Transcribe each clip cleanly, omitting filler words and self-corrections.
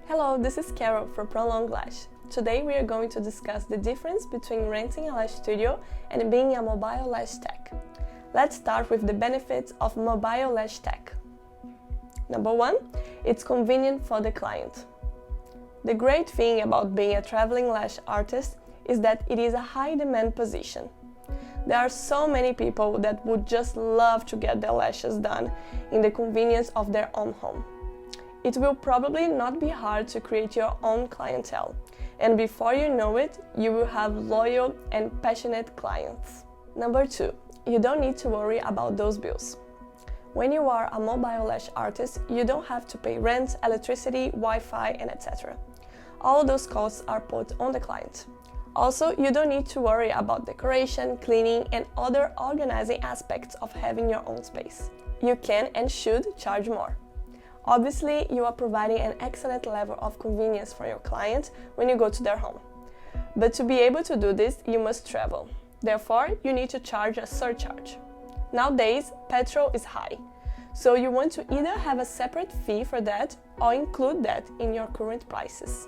Hello, this is Carol for Prolong Lash. Today we are going to discuss the difference between renting a lash studio and being a mobile lash tech. Let's start with the benefits of mobile lash tech. Number 1, it's convenient for the client. The great thing about being a traveling lash artist is that it is a high-demand position. There are so many people that would just love to get their lashes done in the convenience of their own home. It will probably not be hard to create your own clientele, and before you know it, you will have loyal and passionate clients. Number 2, you don't need to worry about those bills. When you are a mobile lash artist, you don't have to pay rent, electricity, Wi-Fi, and etc. All those costs are put on the client. Also, you don't need to worry about decoration, cleaning, and other organizing aspects of having your own space. You can and should charge more. Obviously, you are providing an excellent level of convenience for your client when you go to their home. But to be able to do this, you must travel. Therefore, you need to charge a surcharge. Nowadays, petrol is high, so you want to either have a separate fee for that or include that in your current prices.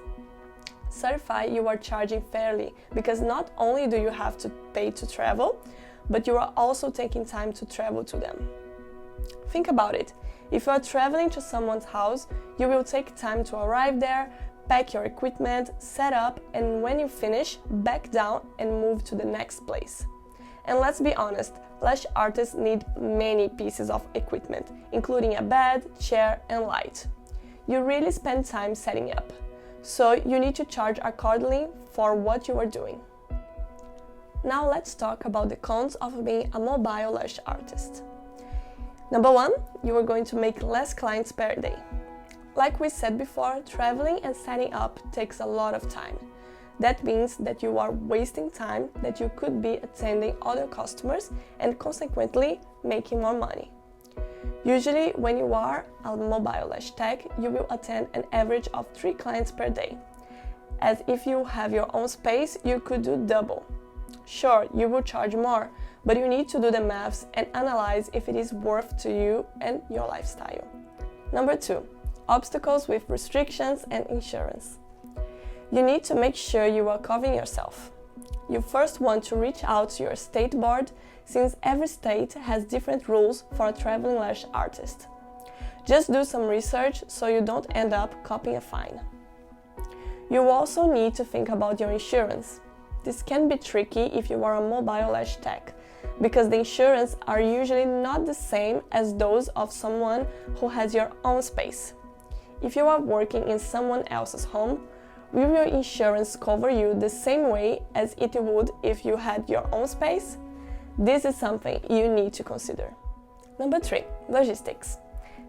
Certify you are charging fairly, because not only do you have to pay to travel, but you are also taking time to travel to them. Think about it. If you are traveling to someone's house, you will take time to arrive there, pack your equipment, set up, and when you finish, back down and move to the next place. And let's be honest, lash artists need many pieces of equipment, including a bed, chair, and light. You really spend time setting up, so you need to charge accordingly for what you are doing. Now let's talk about the cons of being a mobile lash artist. Number 1, you are going to make less clients per day. Like we said before, traveling and setting up takes a lot of time. That means that you are wasting time that you could be attending other customers and consequently making more money. Usually, when you are a mobile lash tech, you will attend an average of 3 clients per day. As if you have your own space, you could do double. Sure, you will charge more, but you need to do the maths and analyze if it is worth to you and your lifestyle. Number 2, obstacles with restrictions and insurance. You need to make sure you are covering yourself. You first want to reach out to your state board, since every state has different rules for a traveling lash artist. Just do some research so you don't end up copying a fine. You also need to think about your insurance. This can be tricky if you are a mobile lash tech, because the insurance are usually not the same as those of someone who has your own space. If you are working in someone else's home, will your insurance cover you the same way as it would if you had your own space? This is something you need to consider. Number 3, logistics.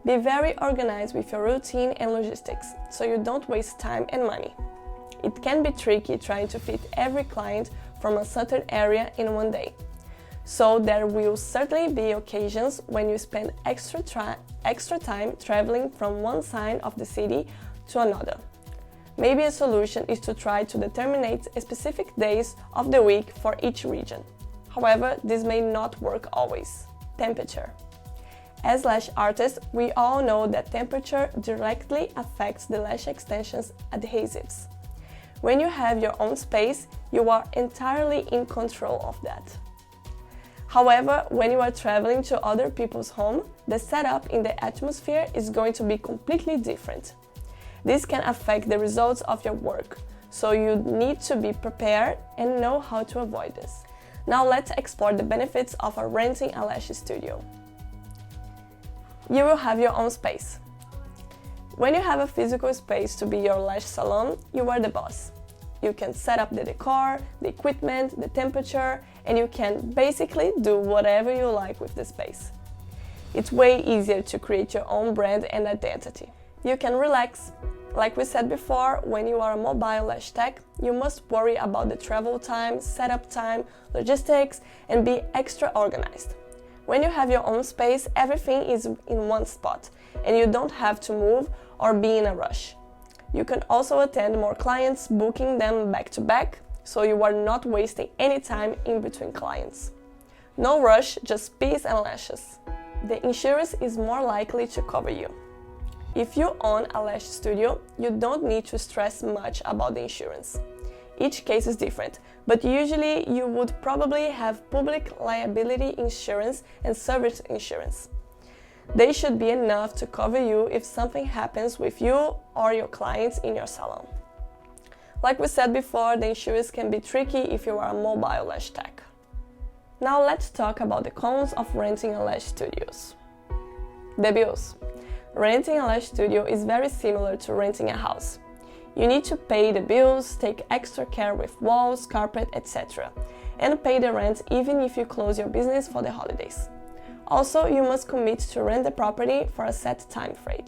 Be very organized with your routine and logistics, so you don't waste time and money. It can be tricky trying to fit every client from a certain area in one day. So there will certainly be occasions when you spend extra time traveling from one side of the city to another. Maybe a solution is to try to determine specific days of the week for each region. However, this may not work always. Temperature. As lash artists, we all know that temperature directly affects the lash extension's adhesives. When you have your own space, you are entirely in control of that. However, when you are traveling to other people's home, the setup in the atmosphere is going to be completely different. This can affect the results of your work, so you need to be prepared and know how to avoid this. Now let's explore the benefits of renting a lash studio. You will have your own space. When you have a physical space to be your lash salon, you are the boss. You can set up the decor, the equipment, the temperature, and you can basically do whatever you like with the space. It's way easier to create your own brand and identity. You can relax. Like we said before, when you are a mobile lash tech, you must worry about the travel time, setup time, logistics, and be extra organized. When you have your own space, everything is in one spot, and you don't have to move or be in a rush. You can also attend more clients, booking them back to back, so you are not wasting any time in between clients. No rush, just peace and lashes. The insurance is more likely to cover you. If you own a lash studio, you don't need to stress much about the insurance. Each case is different, but usually you would probably have public liability insurance and service insurance. They should be enough to cover you if something happens with you or your clients in your salon. Like we said before, the insurance can be tricky if you are a mobile lash tech. Now let's talk about the cons of renting a lash studios. The bills. Renting a lash studio is very similar to renting a house. You need to pay the bills, take extra care with walls, carpet, etc. and pay the rent even if you close your business for the holidays. Also, you must commit to rent the property for a set time frame.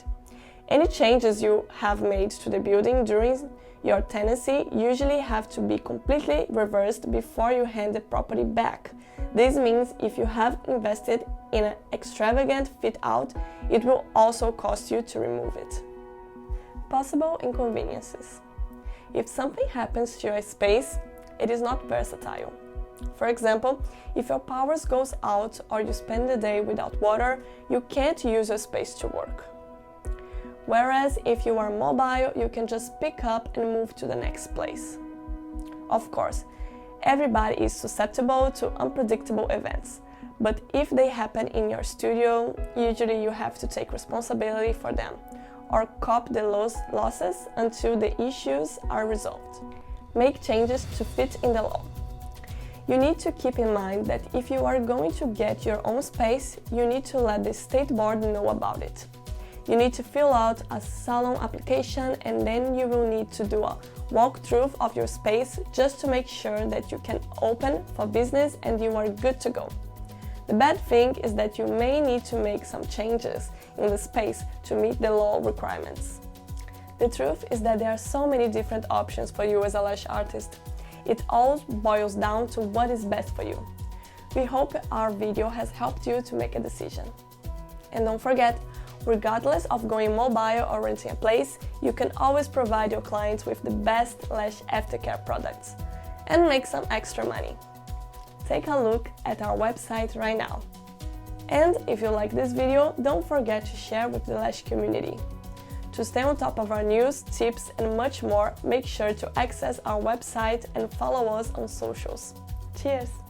Any changes you have made to the building during your tenancy usually have to be completely reversed before you hand the property back. This means if you have invested in an extravagant fit-out, it will also cost you to remove it. Possible inconveniences. If something happens to your space, it is not versatile. For example, if your power goes out or you spend the day without water, you can't use your space to work. Whereas if you are mobile, you can just pick up and move to the next place. Of course, everybody is susceptible to unpredictable events, but if they happen in your studio, usually you have to take responsibility for them or cop the losses until the issues are resolved. Make changes to fit in the law. You need to keep in mind that if you are going to get your own space, you need to let the state board know about it. You need to fill out a salon application and then you will need to do a walkthrough of your space just to make sure that you can open for business and you are good to go. The bad thing is that you may need to make some changes in the space to meet the law requirements. The truth is that there are so many different options for you as a lash artist. It all boils down to what is best for you. We hope our video has helped you to make a decision. And don't forget, regardless of going mobile or renting a place, you can always provide your clients with the best lash aftercare products and make some extra money. Take a look at our website right now. And if you like this video, don't forget to share with the lash community. To stay on top of our news, tips and much more, make sure to access our website and follow us on socials. Cheers!